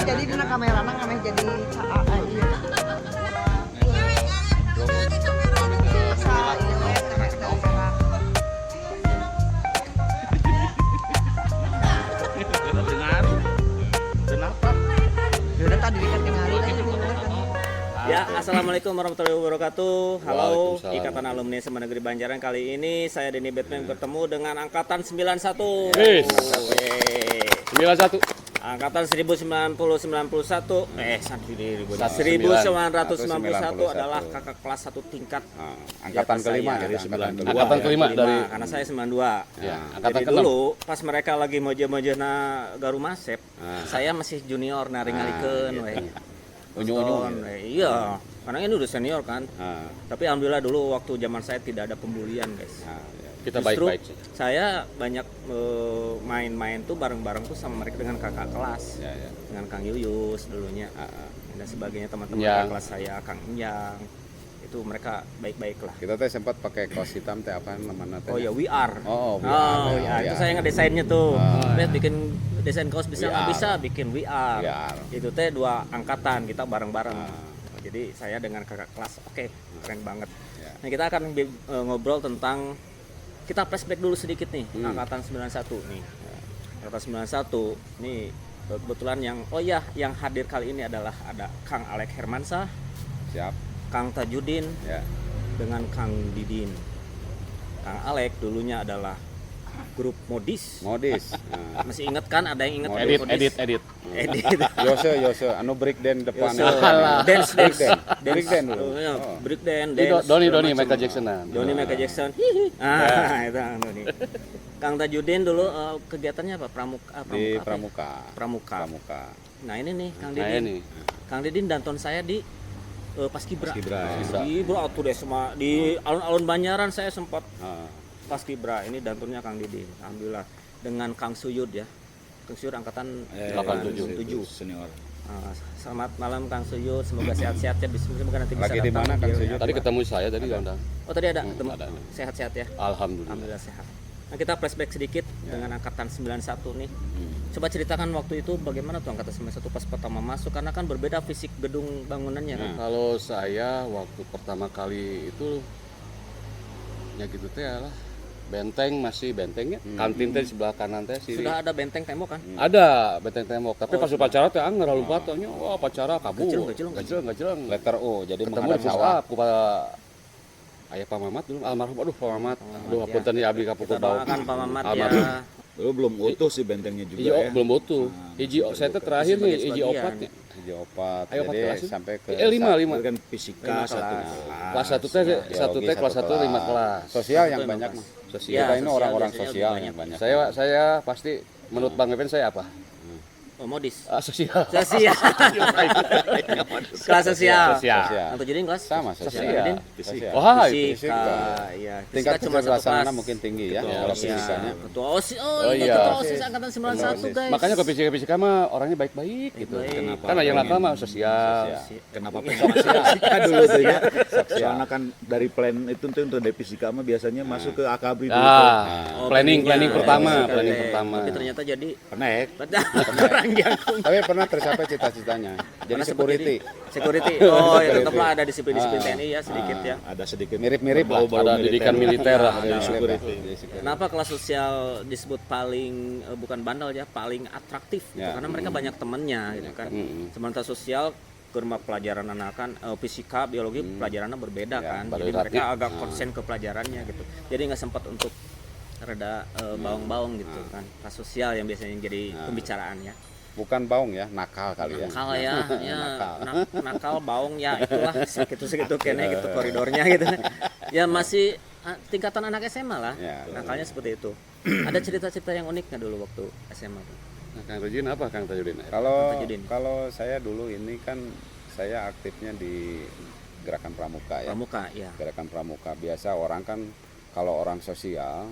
Jadi dina kamera ngameh jadi caa ieu. Ya, assalamualaikum warahmatullahi wabarakatuh. Halo, Ikatan Waalaikumsalam. Alumni SMA Negeri Banjaran. Kali ini saya Denny Batman bertemu dengan angkatan 91. Yes. Yeay. 91. Angkatan 1991 1991 adalah kakak kelas satu tingkat. Angkatan di atas kelima, saya. jadi 92. Angkatan kelima dari Karena saya 92. ya, angkatan Jadi ke-6. dulu pas mereka lagi moje-mojena Garu Masep, saya masih junior naringalikeun we. Unyu-unyu. Iya, karena ini udah senior kan. Ah, Tapi alhamdulillah dulu waktu zaman saya tidak ada pembulian, guys. ah, ya. Kita Justru baik-baik sih. saya banyak main-main tuh bareng-bareng tuh sama mereka dengan kakak kelas, Ya, ya. dengan Kang Yuyus dulunya, Ah, ah. dan sebagainya teman-teman Yang. kakak kelas saya, Kang Enjang, itu mereka baik-baik lah. Kita teh sempat pakai kaos hitam teh apa namanya teh? Oh ya, we are. Oh, we Oh, are. we are. We Itu are. saya ngedesainnya tuh. Oh, Bet bikin desain kaos bisa We nggak are. bisa bikin we are. We are. Itu teh dua angkatan kita bareng-bareng. Ah. Jadi saya dengan kakak kelas, oke, keren banget. Ya. Nah kita akan ngobrol tentang, kita flashback dulu sedikit nih, angkatan 91 nih. Angkatan 91 nih kebetulan yang hadir kali ini adalah ada Kang Alek Hermansah, Siap. Kang Tajudin, Ya. dengan Kang Didin. Kang Alek dulunya adalah grup Modis. Modis. Nah. Masih inget kan? Ada yang inget Modis. grup Modis? Edit. Edit. Yose, anu break dance depan. Yose. Dance. Break dance dulu. Oh, iya. Oh. Break dance. Ini Doni segala macam. Michael Jackson. Doni Michael Jackson. Hihi. Itu Doni. Kang Tajudin dulu kegiatannya apa? Di Pramuka. Pramuka. Nah ini nih Kang Nah Didin. ini. Kang Didin danton saya di Paskibra. Paskibra. Paskibra tuh deh semua di alun-alun Banjaran saya sempat Ah, Paskibra. Ini dantonnya Kang Didin. Alhamdulillah dengan Kang Suyud ya. Kang Suyud angkatan 87. 7. senior. Selamat malam Kang Suyud, semoga sehat-sehat ya. Semoga nanti bisa Lagi di datang mana, Kang beliau Suyud? ya. Tadi ketemu saya tadi diundang. Oh tadi ada ketemu. ada. Sehat-sehat ya. Alhamdulillah. Alhamdulillah sehat. Nah kita flashback sedikit dengan angkatan 91 nih. Coba ceritakan waktu itu bagaimana tuh angkatan 91 pas pertama masuk, karena kan berbeda fisik gedung bangunannya kan. Kalau saya waktu pertama kali itu ya gitu teh lah. Masih benteng ya. Kantin teh di sebelah kanan teh sini. Sudah ada benteng tembok kan? Ada benteng tembok, tapi pas upacara teh anggar lompat nya wah upacara kabur. Gacileng. Letter O, jadi Ketemu menghadap di push sawah. up kepada ayah Pak Mamat dulu, almarhum. Aduh Pak Mamat. Aduh ya. punten ya abdi ka Kita pukul bau. doakan Pak Mamat Almarhum. ya. Dulu belum utuh sih bentengnya juga Hiji ya. belum butuh. Hiji saya teh terakhir nih hiji sebagian. opat nya. Hiji opat. Ayo, opat Jadi kelas. sampai ke lima. Itu kan fisika Lima satu kelas. Kelas 1 teh Biologi kelas 1 5 kelas. Sosial yang Satu banyak kelas. mah. Sosial. Ya, Kita ini sosial orang-orang biasanya sosial lebih yang banyak. Saya pasti menurut Bang Evan saya apa? Oh, Modis. Sosial. Sosial. Kelas sosial. Sosial. Yang Tajudin kelas Sama Sosial. sosial. Fisika. Wah, itu. Fisika, ya. Tingkat Fisika cuma satu kecerdasannya kelas. mungkin tinggi ya Ketua kalau OSIS. fisikanya. Ketua OSIS. Oh, Iya, iya. Ketua OSIS angkatan 91 guys. Makanya ke fisika mah orangnya baik-baik gitu. Baik-baik. Kenapa? Kan yang nakal mah sosial. Kenapa pengen fisika dulu tuh ya? Soalnya kan dari plan itu tuh untuk dari fisika mah biasanya masuk ke akabri dulu. tuh. Ah, planning pertama, planning pertama. Tapi ternyata jadi Penek. kurang jagung. Tapi pernah tercapai cita-citanya. Jadi Karena security. Security. Oh, ya tetaplah ada disiplin-disiplin TNI ya sedikit ya. Ada sedikit Mirip-mirip lah. bau-bau Ada didikan militer lah. Ada Mirip-mirip security. lah. Jadi security. Kenapa kelas sosial disebut paling bukan bandel ya, paling atraktif gitu. Ya. Karena mereka banyak temennya gitu kan. Sementara sosial kurma pelajaran anak kan fisika, biologi pelajarannya berbeda Ya, kan. baru Jadi mereka rapi. agak konsen ke pelajarannya gitu. Jadi nggak sempat untuk reda baung-baung gitu kan. Kelas sosial yang biasanya jadi pembicaraan ya. Bukan baung ya, nakal kali ya. Nakal ya, ya Nakal. nakal baung ya itulah segitu kene gitu koridornya gitu. Ya masih tingkatan anak SMA lah. Ya. Nakalnya seperti itu. Ada cerita-cerita yang unik nggak dulu waktu SMA tuh? Nah, Kang Tajudin apa Kang Tajudin? Kalau Tajudin. kalau saya dulu ini kan saya aktifnya di Gerakan Pramuka ya. Pramuka ya. Gerakan Pramuka biasa orang kan kalau orang sosial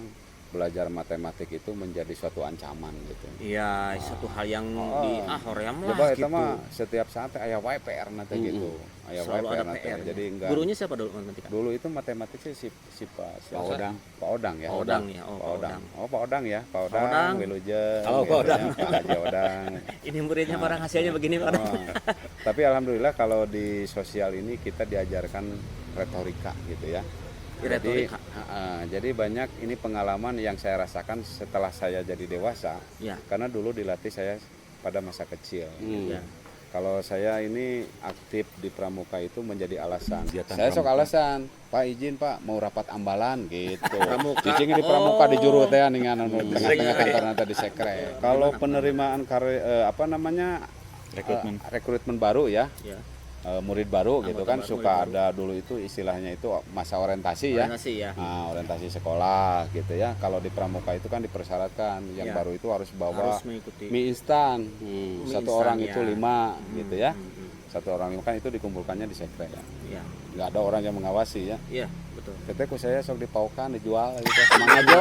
belajar matematik itu menjadi suatu ancaman gitu. Iya, satu hal yang di hoream lah Coba gitu. itu mah setiap saat aya wae PR nanti gitu. Aya wae Selalu PR ada nanti. PR. Jadi enggak. Gurunya siapa dulu matematika? Dulu itu matematiknya si Pak Odang. Pak Odang ya. Pak Odang ya. Oh, Pak Pak Odang. Odang. Oh, Pak Odang ya. Pak Odang. Odang, Wilujeng. Halo, Pak gitu ya, Odang. Pak Haji Odang. Ini muridnya orang hasilnya begini Pak. Oh. Tapi alhamdulillah kalau di sosial ini kita diajarkan retorika gitu ya. Retorika. Jadi banyak ini pengalaman yang saya rasakan setelah saya jadi dewasa. Ya. Karena dulu dilatih saya pada masa kecil. Ya. Kalau saya ini aktif di pramuka itu menjadi alasan. Kegiatan Saya sok pramuka. alasan, Pak izin Pak mau rapat ambalan gitu. Pramuka. Cicing di pramuka di juru teh ningan Sekre. tengah-tengah kantor nanti di sekre. Kalau penerimaan rekrutmen baru ya. Ya. Murid baru gitu kan baru, suka murid ada dulu itu istilahnya itu masa orientasi ya. Orientasi ya. Nah, orientasi sekolah gitu ya. Kalau di pramuka itu kan dipersyaratkan yang Ya. baru itu harus bawa Harus mengikuti. mie instan. Mie Satu instan, orang ya. itu 5 gitu ya. Hmm. Satu orang 5 kan itu dikumpulkannya di sekre ya. Ya. Nggak ada orang yang mengawasi ya. Iya, betul. Ketika saya sok dipaukan dijual gitu sama ngajo.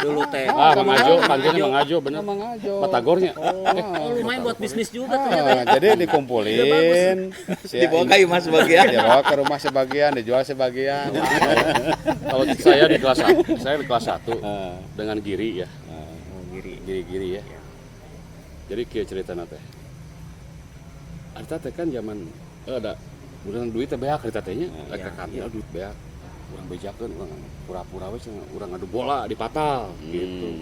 Dulu teh. Mang Ajo, panggilnya Mang Ajo bener. Sama ngajo. Batagornya. Oh, lumayan buat bisnis juga ternyata. Jadi dikumpulin, Dibawa ke Imas sebagian. dibawa ke rumah sebagian, dijual sebagian. Kalau saya di kelas 1, saya di kelas 1 dengan Giri ya. Oh, Giri. Giri ya. Jadi kieu ceritana teh. Eta teh kan zaman ada urang duit teh beak eta teh nya. Rek kantor duit beak. Urang bejakeun urang pura-pura we urang ngadu bola di patal gitu.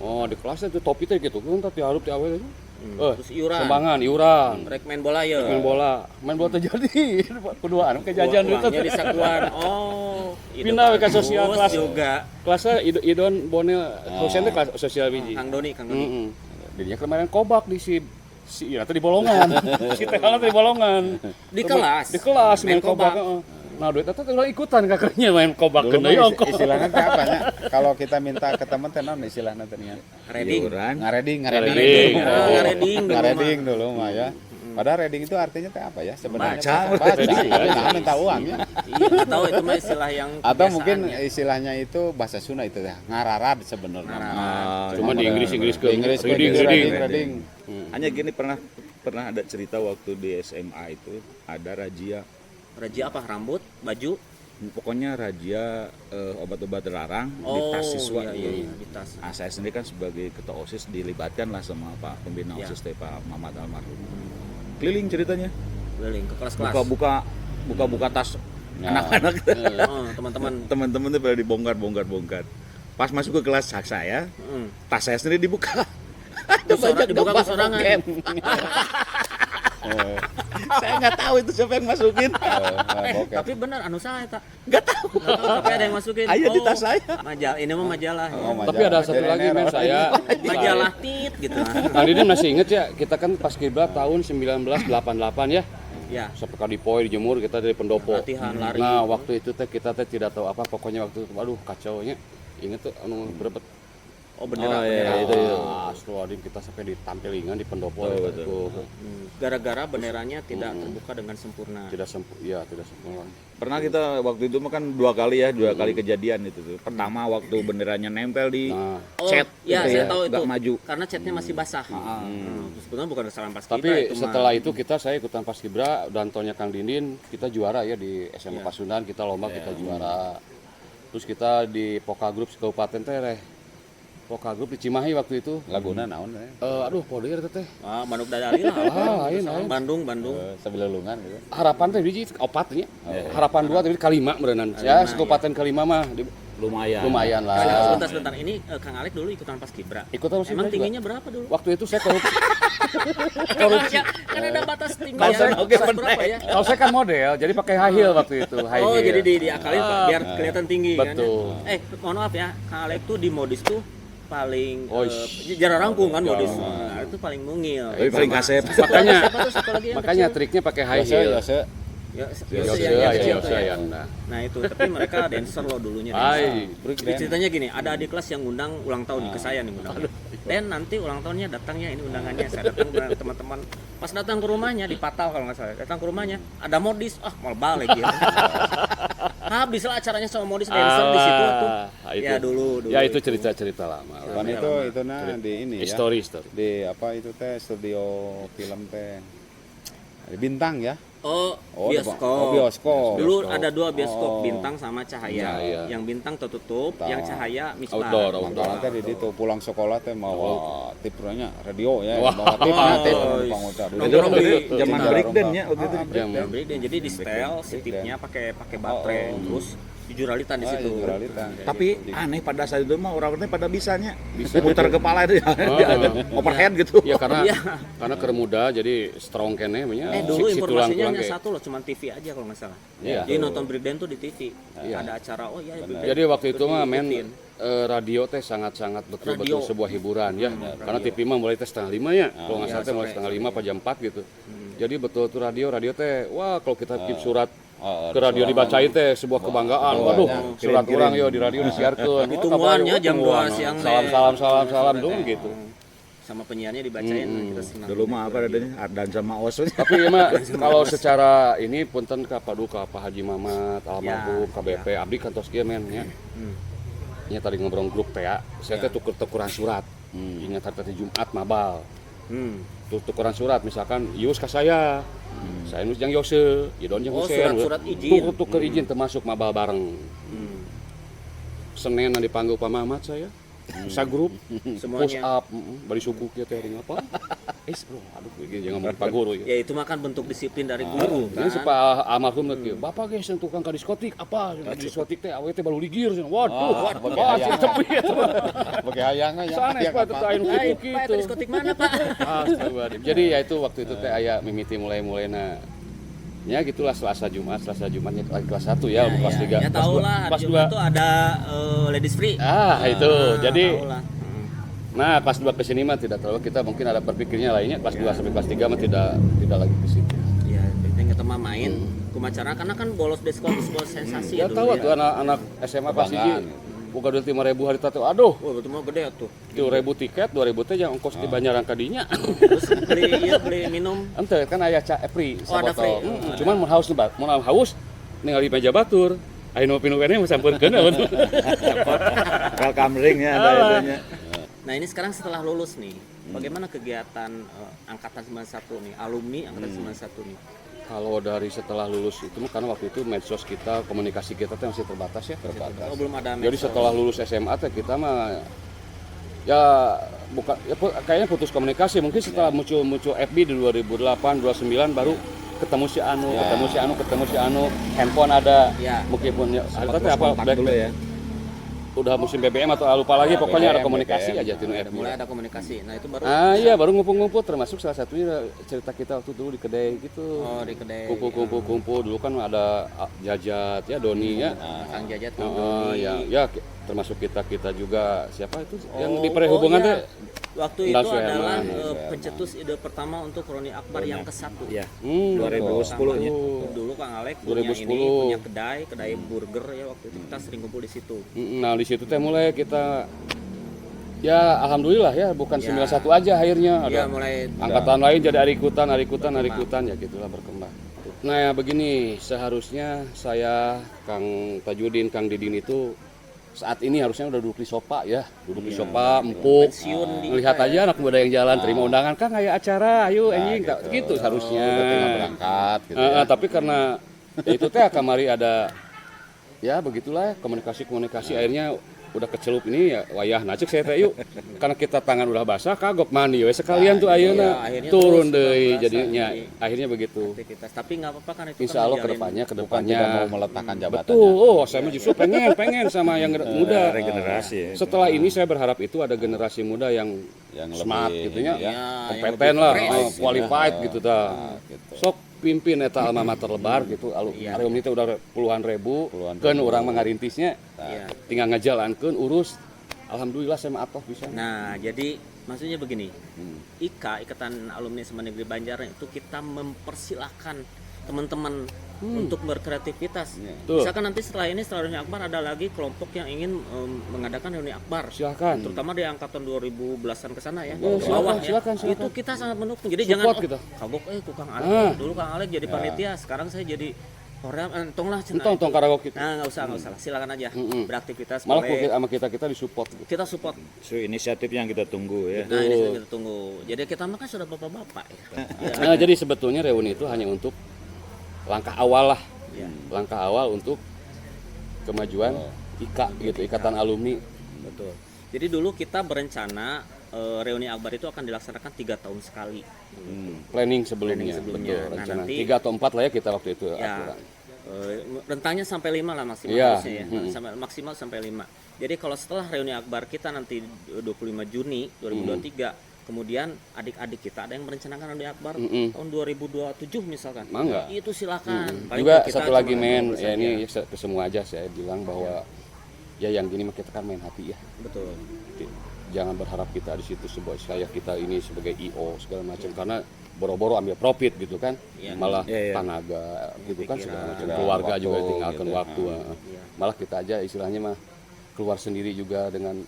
Oh, di kelasnya tuh topi teh gitu kan tapi harup ti awe teh. Terus iuran. Sumbangan, iuran. Rek main bola ya. Main bola teh jadi keduaan ke jajan duit Uangnya teh. di sakuan. Oh, itu Pindah we ka bagus sosial kelas. juga. Kelasnya Idon Bonel dosen teh kelas sosial biji. Kang Doni. Dinya kemarin kobak di si iya teh di bolongan. Si teh kana teh di bolongan. Di kelas. Di kelas Main main kobak. heeh. Nah, duit eta teh ulah ikutan kakaknya main kobak Dulu deui mah ongkos. istilahnya teh apa nya? Kalau kita minta ke teman teh naon istilahnya teh nya? Reading. Iuran. Ngareding. Ngareding. Ngareding dulu Ngareding dulu mah ya. Padahal reading itu artinya teh apa ya sebenarnya? Baca. Nah, minta uang ya. Iya, nggak tahu itu mah istilah yang Atau mungkin kebiasaannya. istilahnya itu bahasa Sunda itu ya, ngararad sebenarnya. Cuma di Inggris ke Inggris reading. Hanya gini pernah ada cerita waktu di SMA itu ada razia, Raja apa? Rambut, baju. pokoknya razia obat-obat terlarang di tas siswa. Iya, di tas. Nah, saya sendiri kan sebagai ketua OSIS dilibatkan lah sama Pak pembina Ya. OSIS teh, Pak Mamat almarhum. Keliling ceritanya, Keliling ke kelas-kelas. buka tas Ya. anak-anak. Oh, teman-teman. Teman-teman tuh pada dibongkar. Pas masuk ke kelas saya, tas saya sendiri dibuka. Ada banyak Dibuka gambar kesorangan. bokep. Saya nggak tahu itu siapa yang masukin. Tapi benar anu saya tak. Nggak tahu. Tapi ada yang masukin. Ayo di tas saya. Majalah, ini mah majalah. Tapi ada satu lagi men saya. Majalah tit gitu. Kang Didin masih inget ya, kita kan pas kiblat tahun 1988 ya. Ya, Seperti di poi dijemur kita dari pendopo. latihan lari. Nah, waktu itu teh kita teh tidak tahu apa, pokoknya waktu itu aduh kacaunya. Ingat tuh anu berebet. Oh, bendera. itu. Astagfirullahaladzim kita sampai ditampilingan di pendopo betul. itu. Gara-gara benderanya tidak terbuka dengan sempurna. Tidak sempurna. Pernah kita waktu itu mah kan dua kali kejadian itu tuh. Pertama waktu benderanya nempel di Nah, Oh, cat, ya gitu saya ya, tahu itu. nggak maju. Karena catnya masih basah. Sebenarnya bukan kesalahan pas tapi itu mah. setelah itu saya ikutan Paskibra dan tonnya Kang Dindin, kita juara ya di SMA Pasundan, kita lomba kita juara. Terus kita di Poka Group Kabupaten teh Poka Group di Cimahi waktu itu. Laguna naon ya? Aduh, poder eta teh. Bandung Dadali lah. Lain. Bandung. Sebelelungan gitu. Harapan teh hiji opat nya. Harapan 2 tadi kelima berenang. Ya, kabupaten kelima mah lumayan lah. Sebentar. Ini Kang Alek dulu ikutan Paskibra. Ikutan Paskibra Emang juga. tingginya berapa dulu? Waktu itu saya korupsi. Kan ada batas tinggi. Kalau saya berapa ya? Kalau saya kan model, jadi pakai high heel waktu itu. High Oh, heel. jadi diakalin biar kelihatan tinggi betul. kan. Mohon maaf ya, Kang Alek tuh di modis tuh paling Oh, jarang rangkung kan modis. Nah, itu paling mungil. Tapi paling kasep. Makanya Siapa tuh satu lagi yang makanya kecil? triknya pakai high heel. Ya, Yose, yang kecil tuh Yose, ya. yang nah. Nah itu, tapi mereka dancer loh dulunya. Ai, Jadi ceritanya gini, ada adik kelas yang ngundang ulang tahun ke saya nih ngundang. Dan nanti ulang tahunnya datangnya ini undangannya, saya datang dengan teman-teman. Pas datang ke rumahnya di Patal kalau nggak salah, datang ke rumahnya ada modis, mau balik ya. Habis lah acaranya sama modis dancer di situ tuh. Itu. Ya dulu. Ya itu cerita-cerita lama. Kan itu nah di ini ya. Story. Di apa itu teh studio film teh. Di Bintang ya. Oh, bioskop. Oh, bioskop. Dulu ada 2 bioskop, Oh. Bintang sama Cahaya. Cahaya. Yang Bintang tertutup, yang Cahaya misbah. Outdoor. Mangkala teh di ditu pulang sekolah teh mau tipnya radio ya. Wah. Bawa tipnya teh Oh, pangutar. nongkrong di zaman breakdance ya waktu itu. Zaman breakdance. Jadi di setel, si tipnya pakai baterai, terus jujuralitan di situ. Tapi aneh pada saat itu mah orang-orangnya pada bisanya putar kepala itu ya. Dia ada overhead gitu. Ya karena Iya. keur muda jadi strong kene nya. Dulu informasinya hanya satu loh, cuma TV aja kalau nggak salah. Iya. Jadi nonton breakdance tuh di TV. Ada acara, oh iya breakdance. Jadi waktu itu mah men Ikutin. radio teh sangat-sangat betul-betul Radio. sebuah hiburan ya. Karena TV mah mulai teh 4:30 ya. Kalau nggak salah teh mulai 4:30 apa jam 4 gitu. Jadi betul tuh radio teh wah kalau kita kirim surat ke radio dibacain teh sebuah kebanggaan. Waduh, surat orang yo di radio disiarkeun. Itu muannya jam 2 siang deh. Salam dong gitu. Sama penyiarnya dibacain, kita senang. Dulu mah apa adanya Ardan sama Os. Tapi ya mah kalau secara ini punten ka Pak Haji Mamat almarhum KBP abdi kantos kieu men nya. Nya tadi ngobrol grup teh ya. Saya teh tuker-tukeran surat. Ingat hari Jumat mabal. Tukeran surat misalkan Yus ka saya. Saya nu jeung Yose, Idon jeung Oh, Husein. surat izin. Tuker izin termasuk mabal bareng. Senin dipanggil Pak Mamat saya. Sa grup push Semuanya. up, bari subuh kieu teh apa? Bro, aduh jangan ngomong Pak Guru ya. Ya itu mah kan bentuk disiplin dari guru Ini si kan. Pak almarhum kieu, Bapak geus tukang ka diskotik apa? Diskotik teh awe teh baru ligir. Waduh, wah si tepi eta. Pakai hayangnya ya. Sanes Pak teh aya nu Hai, kitu Pak, itu diskotik mana, Pak? Astagfirullahaladzim. Jadi ya itu waktu itu teh aya mimiti mulai-mulainya ya gitulah Selasa Jumatnya kelas 1 ya, kelas 3. Ya tahu lah, kelas hari Jumat tuh ada ladies free. Itu. Jadi Tahu lah. nah kelas 2 ke sini mah tidak terlalu kita mungkin ada berpikirnya lainnya kelas 2 sampai kelas 3 mah tidak lagi ke situ. Ya, penting kita mah main kumacara karena kan bolos diskon sebuah sensasi Ya tahu dulu tuh anak-anak SMA pasti buka duit 5.000 hari tadi. Aduh, Wah, betul mah gede tuh. 3.000 tiket, 2.000 teh yang ongkos di Banjaran kadinya. Terus beli minum. Ente kan aya free Oh, ada free. Cuman mun haus ningali meja batur. Aya nu pinu kene sampeurkeun. Welcome ring-nya ada itunya. Nah, ini sekarang setelah lulus nih. Bagaimana kegiatan angkatan 91 nih, alumni angkatan 91 nih? Kalau dari setelah lulus itu karena waktu itu medsos kita, komunikasi kita tuh masih terbatas ya. Oh, belum ada Jadi medsos. setelah lulus SMA teh kita mah ya bukan ya kayaknya putus komunikasi. Mungkin setelah muncul FB di 2008, 2009 baru ketemu si Anu, handphone ada. Ya. Meskipun ya, Sempat apa kontak dulu ya. udah musim BBM atau lupa lagi pokoknya ada komunikasi aja tinu FB. Mulai ada komunikasi. Nah, itu baru Iya baru ngumpul-ngumpul termasuk salah satunya cerita kita waktu dulu di kedai gitu. Oh, di kedai. Kumpul dulu kan ada Jajat ya Doni ya. Kang Jajat, Kang Oh Doni. ya termasuk kita juga siapa itu yang di perhubungan iya. teh Waktu Enggak itu sih, adalah emang. pencetus ide pertama untuk Roni Akbar yang ke-1. Iya. 2010 nya. Dulu Kang Alek punya 2010. ini, punya kedai burger ya waktu itu kita sering kumpul di situ. Nah di situ teh mulai kita ya alhamdulillah ya bukan Ya. 91 aja akhirnya Iya, ada mulai angkatan lain jadi arikutan ya gitulah berkembang. Nah ya begini seharusnya saya Kang Tajudin Kang Didin itu saat ini harusnya udah duduk di sofa ya, duduk di sofa empuk, pensiun di melihat IPA aja anak muda yang jalan terima undangan Kang kayak acara, ayo anjing gitu seharusnya. Berangkat gitu ya. Tapi karena ya itu teh kamari ada ya begitulah komunikasi akhirnya udah kecelup ini ya wayah nacek saya teh yuk karena kita tangan udah basah kagok mandi we sekalian tuh ayeuna akhirnya turun terus deui berasa jadinya di akhirnya begitu. aktivitas. Tapi nggak apa-apa kan itu Insya kan Allah ngejalin- kedepannya Bukan tidak mau meletakkan jabatannya. betul. Saya mah justru pengen sama yang muda. Regenerasi ya. Setelah ini saya berharap itu ada generasi muda yang Yang smart lebih gitu ya, ini ya. kompeten lah, fresh, qualified gitu dah. gitu. Sok pimpin eta alma mater lebar gitu. Alumni teh udah puluhan ribu, keun urang mah ngarintisnya. Iya. Tinggal ngajalankeun urus. Alhamdulillah saya mah atoh bisa. Nah, jadi maksudnya begini. Ikatan Alumni SMA Negeri Banjaran itu kita mempersilahkan teman-teman untuk berkreativitas. Betul. Misalkan nanti setelah reuni akbar ada lagi kelompok yang ingin mengadakan reuni akbar. Silakan. Terutama di angkatan 2010-an ke sana ya. Oh, ke bawah silakan. Itu kita sangat mendukung. Jadi Support jangan kita. kagok kang Alek. Dulu Kang Alek jadi panitia, sekarang saya jadi entong lah cenah Entong itu. karaoke. Nah, nggak usah lah, silakan aja beraktivitas. Malah boleh. sama kita disupport. Kita support. So, inisiatif yang kita tunggu ya. Nah, ini kita tunggu. Jadi kita mah kan sudah bapak-bapak ya. Nah, jadi sebetulnya reuni itu hanya untuk langkah awal lah. Ya. Langkah awal untuk kemajuan IKA gitu, Ikatan Alumni. Betul. Jadi dulu kita berencana reuni akbar itu akan dilaksanakan 3 tahun sekali. Planning sebelumnya. Planning sebelumnya. Betul, Nah, rencana. nanti- 3 atau 4 lah ya kita waktu itu. Ya, aturan. rentangnya sampai 5 lah maksimal Iya. harusnya ya. Sampai maksimal sampai 5. Jadi kalau setelah reuni akbar kita nanti 25 Juni 2023, kemudian adik-adik kita ada yang merencanakan reuni akbar tahun 2027 misalkan. Mangga. Itu silakan. Paling Juga kita satu lagi cuma men, ngobrol ya saja. ini ke semua aja saya bilang bahwa ya yang gini mah kita kan main hati ya. Betul. Jangan berharap kita di situ sebagai saya kita ini sebagai IO segala macam karena boro-boro ambil profit gitu kan. Iya. Malah Iya, iya. tenaga gitu kan segala macam. Pikiran, Keluarga waktu, juga tinggalkan gitu. waktu. Iya. Malah kita aja istilahnya mah keluar sendiri juga dengan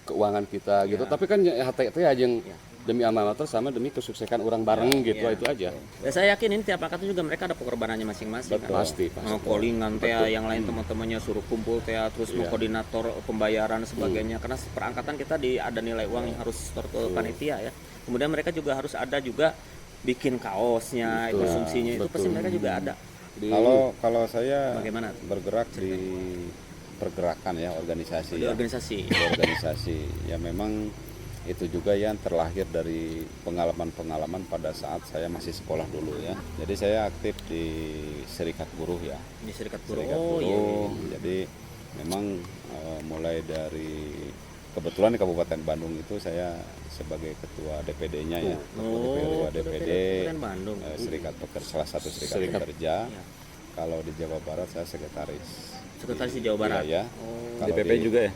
keuangan kita gitu. Tapi kan HTT aja yang demi alma mater sama demi kesuksesan orang bareng gitu iya. itu aja. Ya, saya yakin ini tiap angkatan juga mereka ada pengorbanannya masing-masing. Kan? Pasti. Callingan teh yang lain teman-temannya suruh kumpul teh terus koordinator pembayaran dan sebagainya karena perangkatan kita ada nilai uang yang harus store ke panitia ya. Kemudian mereka juga harus ada juga bikin kaosnya, konsumsinya itu pasti mereka juga ada. Kalau saya Bagaimana? bergerak di pergerakan ya organisasi. Di ya. organisasi. Di organisasi ya memang itu juga yang terlahir dari pengalaman-pengalaman pada saat saya masih sekolah dulu ya. Jadi saya aktif di Serikat Buruh ya. Di serikat buruh. Serikat Oh Buruh. iya. Jadi memang mulai dari kebetulan di Kabupaten Bandung itu saya sebagai ketua DPD-nya ya. Ketua DPD Kabupaten Bandung. Serikat Pekerja, salah satu serikat pekerja. Iya. Kalau di Jawa Barat saya sekretaris. Sekretaris di Jawa Barat. Iya, ya. Oh. Di PP juga ya.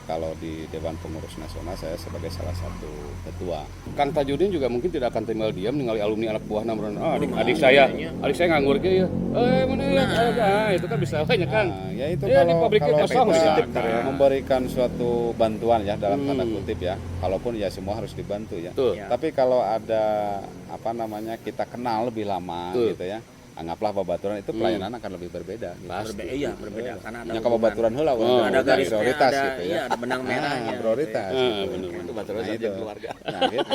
Kalau di Dewan Pengurus Nasional saya sebagai salah satu ketua. Kang Tajudin juga mungkin tidak akan tinggal diam ningali alumni anak buahna adik saya nganggur ge ya. Mana ya? Itu kan bisa banyak kan. Ya itu Ya, di kalau pabriknya kosong kita bisa. memberikan suatu bantuan ya dalam tanda kutip ya. Kalaupun ya semua harus dibantu ya. Betul. Ya. Tapi kalau ada kita kenal lebih lama gitu ya. Anggaplah babaturan itu pelayanan akan lebih berbeda. Gitu. Iya, berbeda karena ada Ya babaturan heula ada garis prioritas ada, gitu ya. Iya, ada benang merahnya. Prioritas gitu. Itu baturan Nah, saja itu. keluarga. Nah, gitu.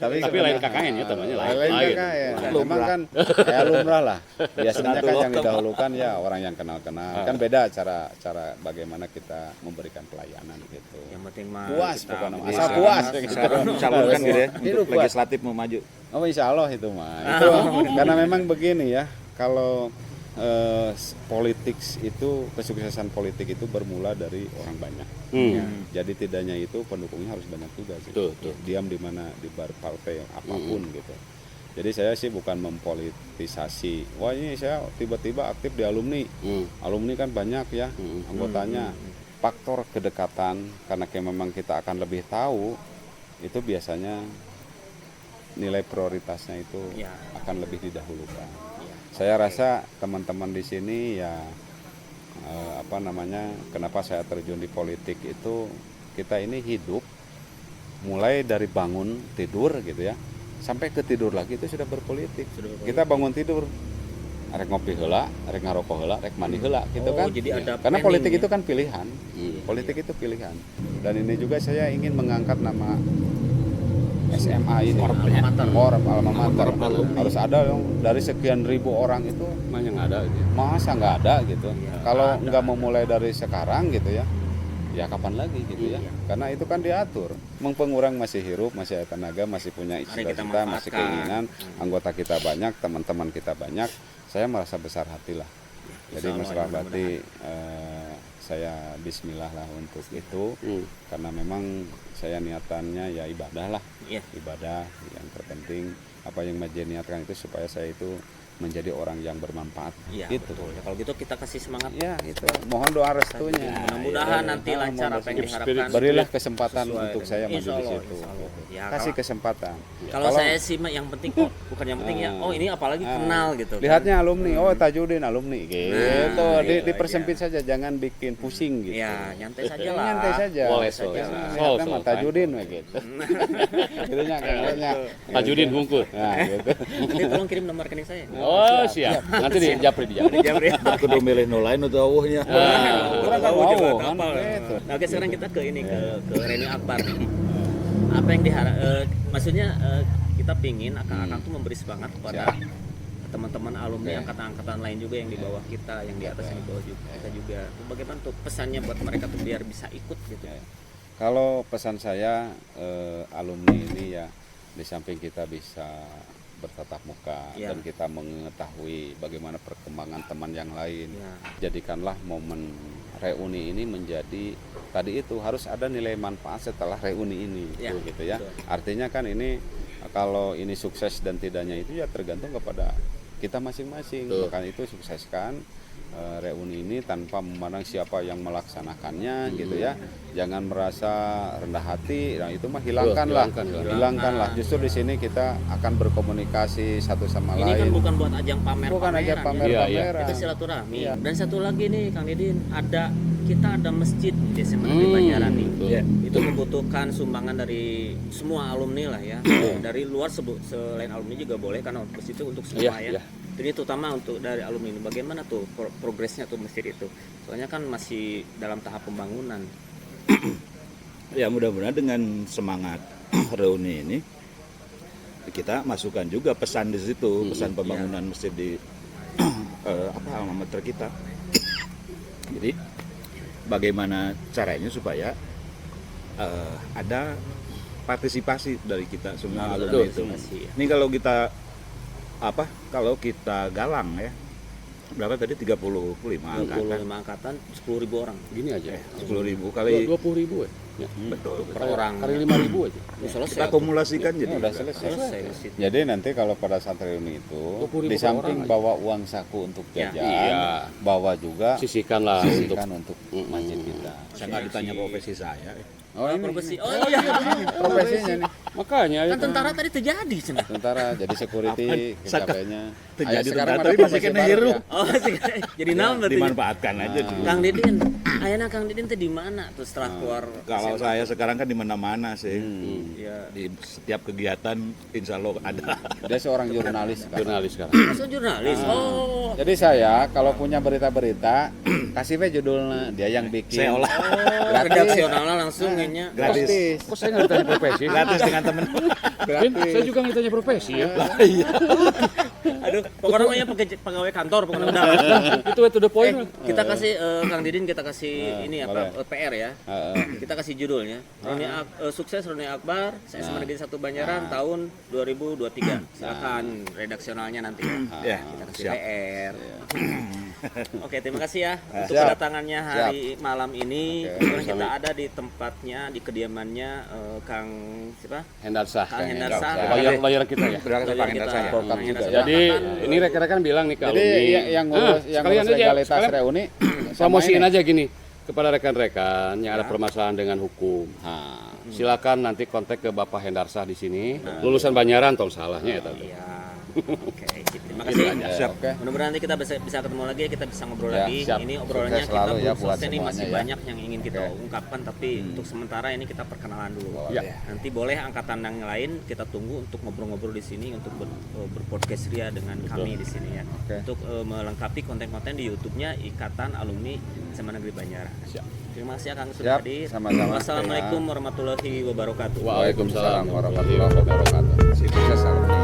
Tapi lain KKN ya temannya lain KKN. Memang kan ya lumrah lah. Biasanya kan yang didahulukan ya orang yang kenal-kenal. Kan beda cara bagaimana kita memberikan pelayanan gitu. Yang penting mah Puas kita pokoknya. bisa Asal puas. Calonkan gitu ya. Hidup Untuk legislatif mau maju. Oh insya Allah itu mah. Itu karena memang begini ya. Kalau politik itu kesuksesan politik itu bermula dari orang banyak. Jadi tidaknya itu pendukungnya harus banyak juga sih. Betul. Diam di mana di bar partai apapun gitu. Jadi saya sih bukan mempolitisasi. Wah ini saya tiba-tiba aktif di alumni. Alumni kan banyak ya anggotanya. Faktor kedekatan karena memang kita akan lebih tahu itu biasanya nilai prioritasnya itu Ya. akan lebih didahulukan. Saya rasa teman-teman di sini ya kenapa saya terjun di politik itu kita ini hidup mulai dari bangun tidur gitu ya sampai ke tidur lagi itu sudah berpolitik. Kita bangun tidur rek ngopi heula, rek ngarokok heula, rek mandi heula gitu kan. Jadi ada Karena planning politik ya? itu kan pilihan. Politik itu pilihan. Dan ini juga saya ingin mengangkat nama SMA ini, Korp Alma Mater. Harus ada dong dari sekian ribu orang itu Mah yang ada gitu. masa nggak ada gitu. Kalau nggak memulai dari sekarang gitu ya, ya kapan lagi gitu ya. Karena itu kan diatur. Pengurang masih hirup, masih ada tenaga, masih punya cita-cita, masih keinginan. Anggota kita banyak, teman-teman kita banyak. Saya merasa besar hati lah. Jadi masalah berarti saya bismillah lah untuk itu. Karena memang saya niatannya ya ibadah lah. Ibadah yang terpenting apa yang Majen niatkan itu supaya saya itu menjadi orang yang bermanfaat. Iya, Gitu. betul. Ya, kalau gitu kita kasih semangat. Ya itu mohon doa restunya. Mudah-mudahan nanti lancar apa yang diharapkan. Berilah kesempatan Sesuai untuk dengan- saya maju Insya di Allah, situ. insya Allah. Ya, Kasih kesempatan. kalau saya sih mah yang penting bukan yang penting ya. Oh ini apalagi kenal gitu. Lihatnya alumni, oh Tajudin alumni gitu. iya, Dipersempit saja, jangan bikin pusing gitu. Ya nyantai saja lah. Nyantai saja. Boleh, Lihatnya mah Tajudin we gitu. Gitunya kayaknya. Tajudin bungkus. Nah, gitu. Nanti tolong kirim nomor rekening saya. Oh, siap. Nanti di Japri. Kudu milih nu lain atau awuhnya. Kurang Tahu tahu juga, kan. hafal. Gitu. Nah, oke, sekarang kita ke ini ke Reni Akbar. Apa yang maksudnya kita pingin akan tuh memberi semangat kepada teman-teman alumni angkatan-angkatan lain juga yang di bawah kita, yang di atas yang di bawah juga kita juga. Bagaimana tuh pesannya buat mereka tuh biar bisa ikut gitu? Kalau pesan saya alumni ini ya, di samping kita bisa bertatap muka dan kita mengetahui bagaimana perkembangan teman yang lain, jadikanlah momen reuni ini menjadi tadi itu harus ada nilai manfaat setelah reuni ini, gitu ya. Artinya kan ini kalau ini sukses dan tidaknya itu ya tergantung kepada kita masing-masing. Maka itu sukseskan reuni ini tanpa memandang siapa yang melaksanakannya, gitu ya. Jangan merasa rendah hati. Nah itu mah hilangkanlah. Justru di sini kita akan berkomunikasi satu sama lain. Ini kan bukan buat ajang pamer-pameran. Bukan ajang pamer-pameran. Itu silaturahmi. Dan satu lagi nih Kang Didin, kita ada masjid di SMA Negeri Banjaran nih. Itu membutuhkan sumbangan dari semua alumni lah ya. Dari luar selain alumni juga boleh, karena masjid itu untuk semua ya. Jadi terutama untuk dari alumni ini, bagaimana tuh progresnya tuh masjid itu? Soalnya kan masih dalam tahap pembangunan. Ya mudah-mudahan dengan semangat reuni ini kita masukkan juga pesan di situ, pesan pembangunan masjid di alma mater kita. Jadi bagaimana caranya supaya ada partisipasi dari kita semua alumni itu. Ini kalau kita galang ya, berapa tadi 35 angkatan 10.000 orang. Gini aja. 10.000 kali 20.000 ya. Betul. Per orang. Kali 5.000 aja. Kita akumulasikan jadi udah selesai. Jadi nanti kalau pada saat reuni itu di samping bawa uang saku untuk jajan, bawa juga sisihkanlah untuk masjid kita. Saya nggak ditanya profesi saya. Oh, ini Profesi. Oh iya, profesinya nih. Makanya kan tentara tadi terjadi cenah. Tentara jadi security KKP-nya. Terjadi sekarang tadi masih kena hiru. Oh, jadi naon berarti? Dimanfaatkan aja dulu. Kang Didin, ayeuna Kang Didin teh di mana tuh setelah keluar? Kalau saya sekarang kan di mana-mana sih. Ya. Di setiap kegiatan insya Allah ada. Dia seorang jurnalis sekarang. Masuk jurnalis. Oh. Jadi saya kalau punya berita-berita kasih we judulnya, dia yang bikin. Saya olah. Redaksionalnya langsung kayaknya. Gratis. Kok saya nggak ditanya profesi? Gratis dengan temen. Saya juga nggak ditanya profesi ya. Aduh, pokoknya namanya pegawai kantor pokoknya udah. Itu to the point. Kita kasih Kang Didin kita kasih ini apa PR ya. Kita kasih judulnya. Sukses Reni Akbar, SMA Negeri 1 Banjaran tahun 2023. Silakan redaksionalnya nanti ya. Kita kasih PR. Oke, terima kasih ya untuk kedatangannya hari malam ini. Kemudian kita ada di tempatnya, di kediamannya Kang siapa? Hendarsah. Kang Hendarsah. Lawyer kita ya. Lawyer kita. Jadi ini rekan-rekan bilang nih kalau yang ngurus legalitas reuni promosiin aja gini kepada rekan-rekan yang ada permasalahan dengan hukum. Silakan nanti kontak ke Bapak Hendarsah di sini. Lulusan Banjaran tong salahnya ya tadi. Oke, terima kasih. Mudah-mudahan nanti kita bisa ketemu lagi, kita bisa ngobrol lagi. Ini obrolannya kita belum selesai nih, masih banyak yang ingin kita ungkapkan, tapi untuk sementara ini kita perkenalan dulu. Nanti boleh angkatan yang lain kita tunggu untuk ngobrol-ngobrol di sini, untuk berpodcast ria dengan kami di sini ya. Untuk melengkapi konten-konten di YouTube-nya Ikatan Alumni SMA Negeri Banjaran. Terima kasih ya Kang sudah hadir. Wassalamualaikum warahmatullahi wabarakatuh. Waalaikumsalam warahmatullahi wabarakatuh. Sukses alumni.